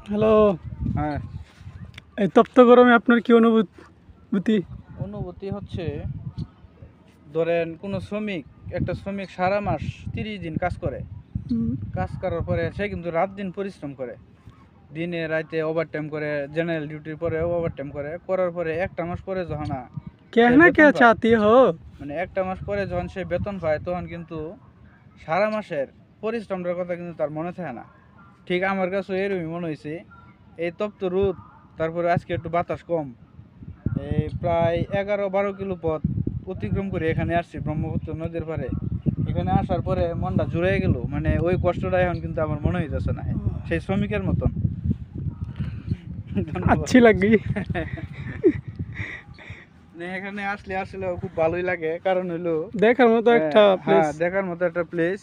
Hello. হ্যাঁ, এই তপ্ত গরমে আপনার কি অনুভূতি? অনুভূতি হচ্ছে ধরেন কোনো একটা শ্রমিক সারা মাস 30 দিন কাজ করে। কাজ করার পরে সে কিন্তু রাত দিন পরিশ্রম করে। দিনে রাতে ওভারটাইম করে, জেনারেল ডিউটির পরেও ওভারটাইম করার পরে একটা মাস পরে যখন সে कहना বেতন क्या পায়, चाहती हो? মানে একটা মাস পরে যখন সে বেতন পায় তখন কিন্তু সারা মাসের পরিশ্রমটার কথা কিন্তু তার মনে থাকে না। ঠিক আমার কাছেও এরকমই মনে হয়েছে। এই তপ্ত রোদ, তারপরে আজকে একটু বাতাস কম, এই প্রায় 11-12 কিলো পথ অতিক্রম করে এখানে আসছি ব্রহ্মপুত্র নদীর পাড়ে। এখানে আসার পরে মনটা জুড়ে গেল, মানে ওই কষ্টটা এখন কিন্তু আমার মনে হইতেছে না, সেই শ্রমিকের মতন। अच्छी लगी। এখানে আসলে খুব ভালোই লাগে, কারণ হইলো দেখার মতো একটা হ্যাঁ, প্লেস। দেখার মতো একটা প্লেস।